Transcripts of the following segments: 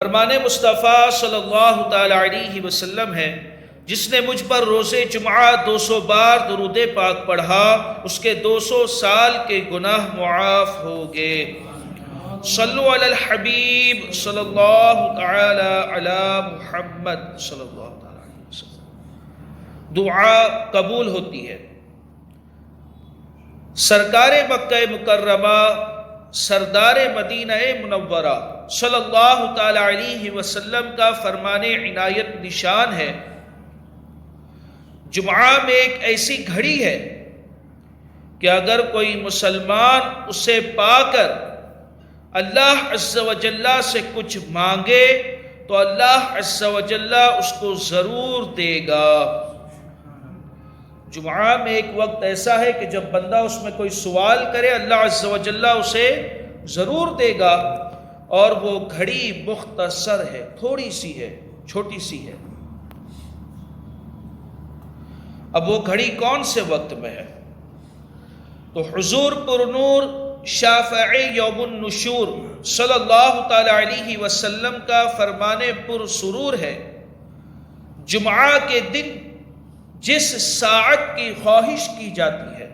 فرمان مصطفیٰ صلی اللہ تعالی علیہ وسلم ہے، جس نے مجھ پر روز جمعہ 200 بار درود پاک پڑھا اس کے 200 سال کے گناہ معاف ہو گئے۔ صلو علی الحبیب صلی اللہ تعالی علی محمد صلی اللہ تعالی علیہ وسلم۔ دعا قبول ہوتی ہے۔ سرکار مکہ مکرمہ سردار مدینہ منورہ صلی اللہ تعالی علیہ وسلم کا فرمان عنایت نشان ہے۔ جمعہ میں ایک ایسی گھڑی ہے کہ اگر کوئی مسلمان اسے پا کر اللہ عز و جل سے کچھ مانگے تو اللہ عز و جل اس کو ضرور دے گا۔ جمعہ میں ایک وقت ایسا ہے کہ جب بندہ اس میں کوئی سوال کرے اللہ عز و جل اسے ضرور دے گا، اور وہ گھڑی مختصر ہے، تھوڑی سی ہے، چھوٹی سی ہے۔ اب وہ گھڑی کون سے وقت میں ہے؟ تو حضور پر نور شافع یوم النشور صلی اللہ تعالی علیہ وسلم کا فرمان پر سرور ہے، جمعہ کے دن جس ساعت کی خواہش کی جاتی ہے،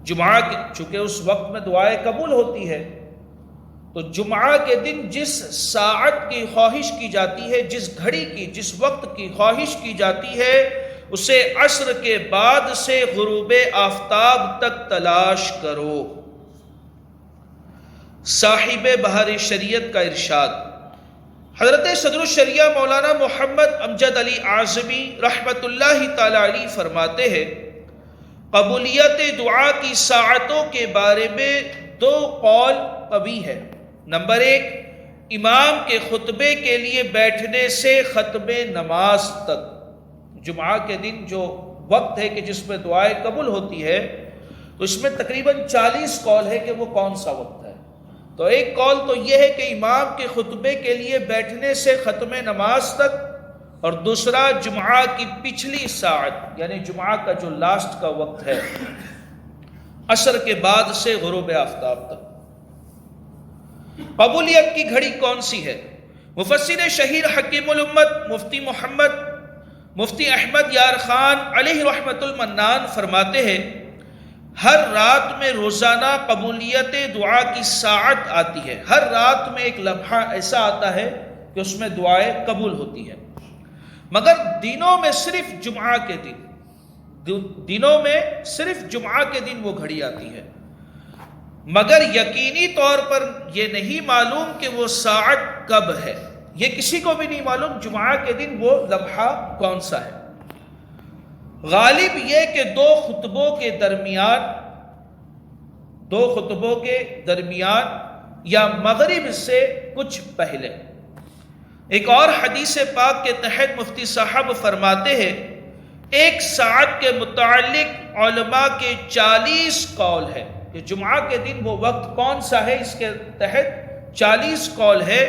جمعہ کے چونکہ اس وقت میں دعائیں قبول ہوتی ہے، تو جمعہ کے دن جس ساعت کی خواہش کی جاتی ہے، جس گھڑی کی، جس وقت کی خواہش کی جاتی ہے، اسے عصر کے بعد سے غروب آفتاب تک تلاش کرو۔ صاحب بہار شریعت کا ارشاد، حضرت صدر الشریعہ مولانا محمد امجد علی اعظمی رحمت اللہ تعالی علیہ فرماتے ہیں، قبولیت دعا کی ساعتوں کے بارے میں دو قول قوی ہے۔ نمبر 1، امام کے خطبے کے لیے بیٹھنے سے ختم نماز تک۔ جمعہ کے دن جو وقت ہے کہ جس میں دعائیں قبول ہوتی ہے، تو اس میں تقریباً 40 قول ہے کہ وہ کون سا وقت ہے۔ تو ایک قول تو یہ ہے کہ امام کے خطبے کے لیے بیٹھنے سے ختم نماز تک، اور دوسرا جمعہ کی پچھلی ساعت، یعنی جمعہ کا جو لاسٹ کا وقت ہے، عصر کے بعد سے غروب آفتاب تک۔ قبولیت کی گھڑی کون سی ہے؟ مفسر شہیر حکیم الامت مفتی احمد یار خان علیہ رحمت المنان فرماتے ہیں، ہر رات میں روزانہ قبولیت دعا کی ساعت آتی ہے۔ ہر رات میں ایک لمحہ ایسا آتا ہے کہ اس میں دعائیں قبول ہوتی ہیں، مگر دنوں میں صرف جمعہ کے دن وہ گھڑی آتی ہے، مگر یقینی طور پر یہ نہیں معلوم کہ وہ ساعت کب ہے۔ یہ کسی کو بھی نہیں معلوم جمعہ کے دن وہ لمحہ کون سا ہے۔ غالب یہ کہ دو خطبوں کے درمیان یا مغرب سے کچھ پہلے۔ ایک اور حدیث پاک کے تحت مفتی صاحب فرماتے ہیں، ایک ساعت کے متعلق علماء کے 40 قول ہے کہ جمعہ کے دن وہ وقت کون سا ہے۔ اس کے تحت 40 قول ہے،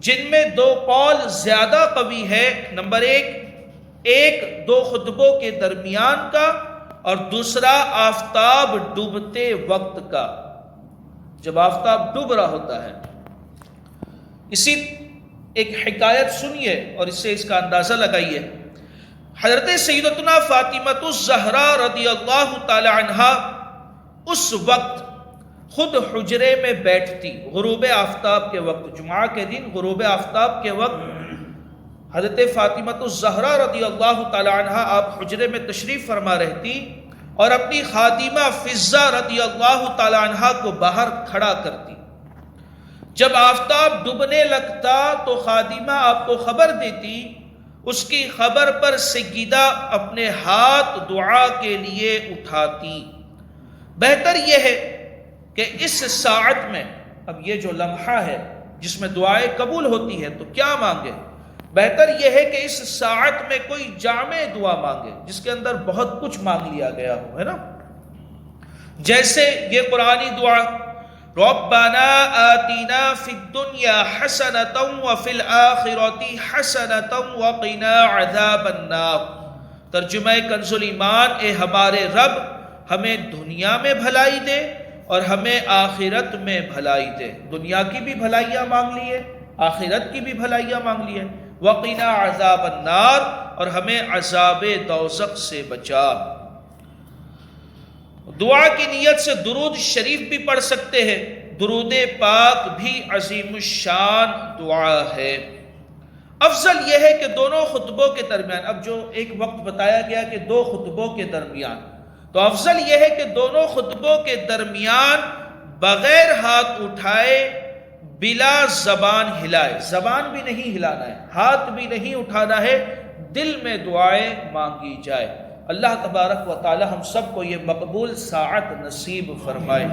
جن میں دو قول زیادہ قوی ہے۔ نمبر 1، دو خطبوں کے درمیان کا، اور دوسرا آفتاب ڈوبتے وقت کا، جب آفتاب ڈوب رہا ہوتا ہے۔ اسی ایک حکایت سنیے اور اس سے اس کا اندازہ لگائیے۔ حضرت سیدتنا فاطمہ الزہرا رضی اللہ تعالی عنہا اس وقت خود حجرے میں بیٹھتی، غروب آفتاب کے وقت، جمعہ کے دن غروب آفتاب کے وقت حضرت فاطمہ الزہرا رضی اللہ تعالی عنہا آپ حجرے میں تشریف فرما رہتی، اور اپنی خادمہ فضہ رضی اللہ تعالی عنہا کو باہر کھڑا کرتی۔ جب آفتاب ڈوبنے لگتا تو خادمہ آپ کو خبر دیتی، اس کی خبر پر سیدہ اپنے ہاتھ دعا کے لیے اٹھاتی۔ بہتر یہ ہے کہ اس ساعت میں، اب یہ جو لمحہ ہے جس میں دعائیں قبول ہوتی ہے، تو کیا مانگے؟ بہتر یہ ہے کہ اس ساعت میں کوئی جامع دعا مانگے جس کے اندر بہت کچھ مانگ لیا گیا ہو، ہے نا؟ جیسے یہ قرآنی دعا، ربنا آتنا فی الدنیا حسنۃ وفی الآخرۃ حسنۃ وقنا عذاب النار۔ ترجمہ کنز ایمان، اے ہمارے رب، ہمیں دنیا میں بھلائی دے اور ہمیں آخرت میں بھلائی دے۔ دنیا کی بھی بھلائیاں مانگ لیے، آخرت کی بھی بھلائیاں مانگ لیے۔ وقنا عذاب النار، اور ہمیں عذاب دوزخ سے بچا۔ دعا کی نیت سے درود شریف بھی پڑھ سکتے ہیں۔ درود پاک بھی عظیم الشان دعا ہے۔ افضل یہ ہے کہ دونوں خطبوں کے درمیان، اب جو ایک وقت بتایا گیا کہ 2 خطبوں کے درمیان، تو افضل یہ ہے کہ دونوں خطبوں کے درمیان بغیر ہاتھ اٹھائے، بلا زبان ہلائے، زبان بھی نہیں ہلانا ہے، ہاتھ بھی نہیں اٹھانا ہے، دل میں دعائیں مانگی جائے۔ اللہ تبارک و تعالی ہم سب کو یہ مقبول ساعت نصیب فرمائے۔